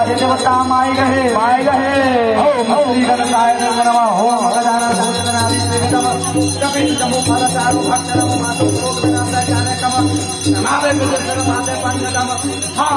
हे देवता माय गहे ओम श्री गणेशाय नमः ओम गजानन भूतगणाधि सेवितम कपिल जम्बो फलचारु भक्तरम मातु लोक विनाशाय जानकम नमामि विजयकर माते पंचकम हा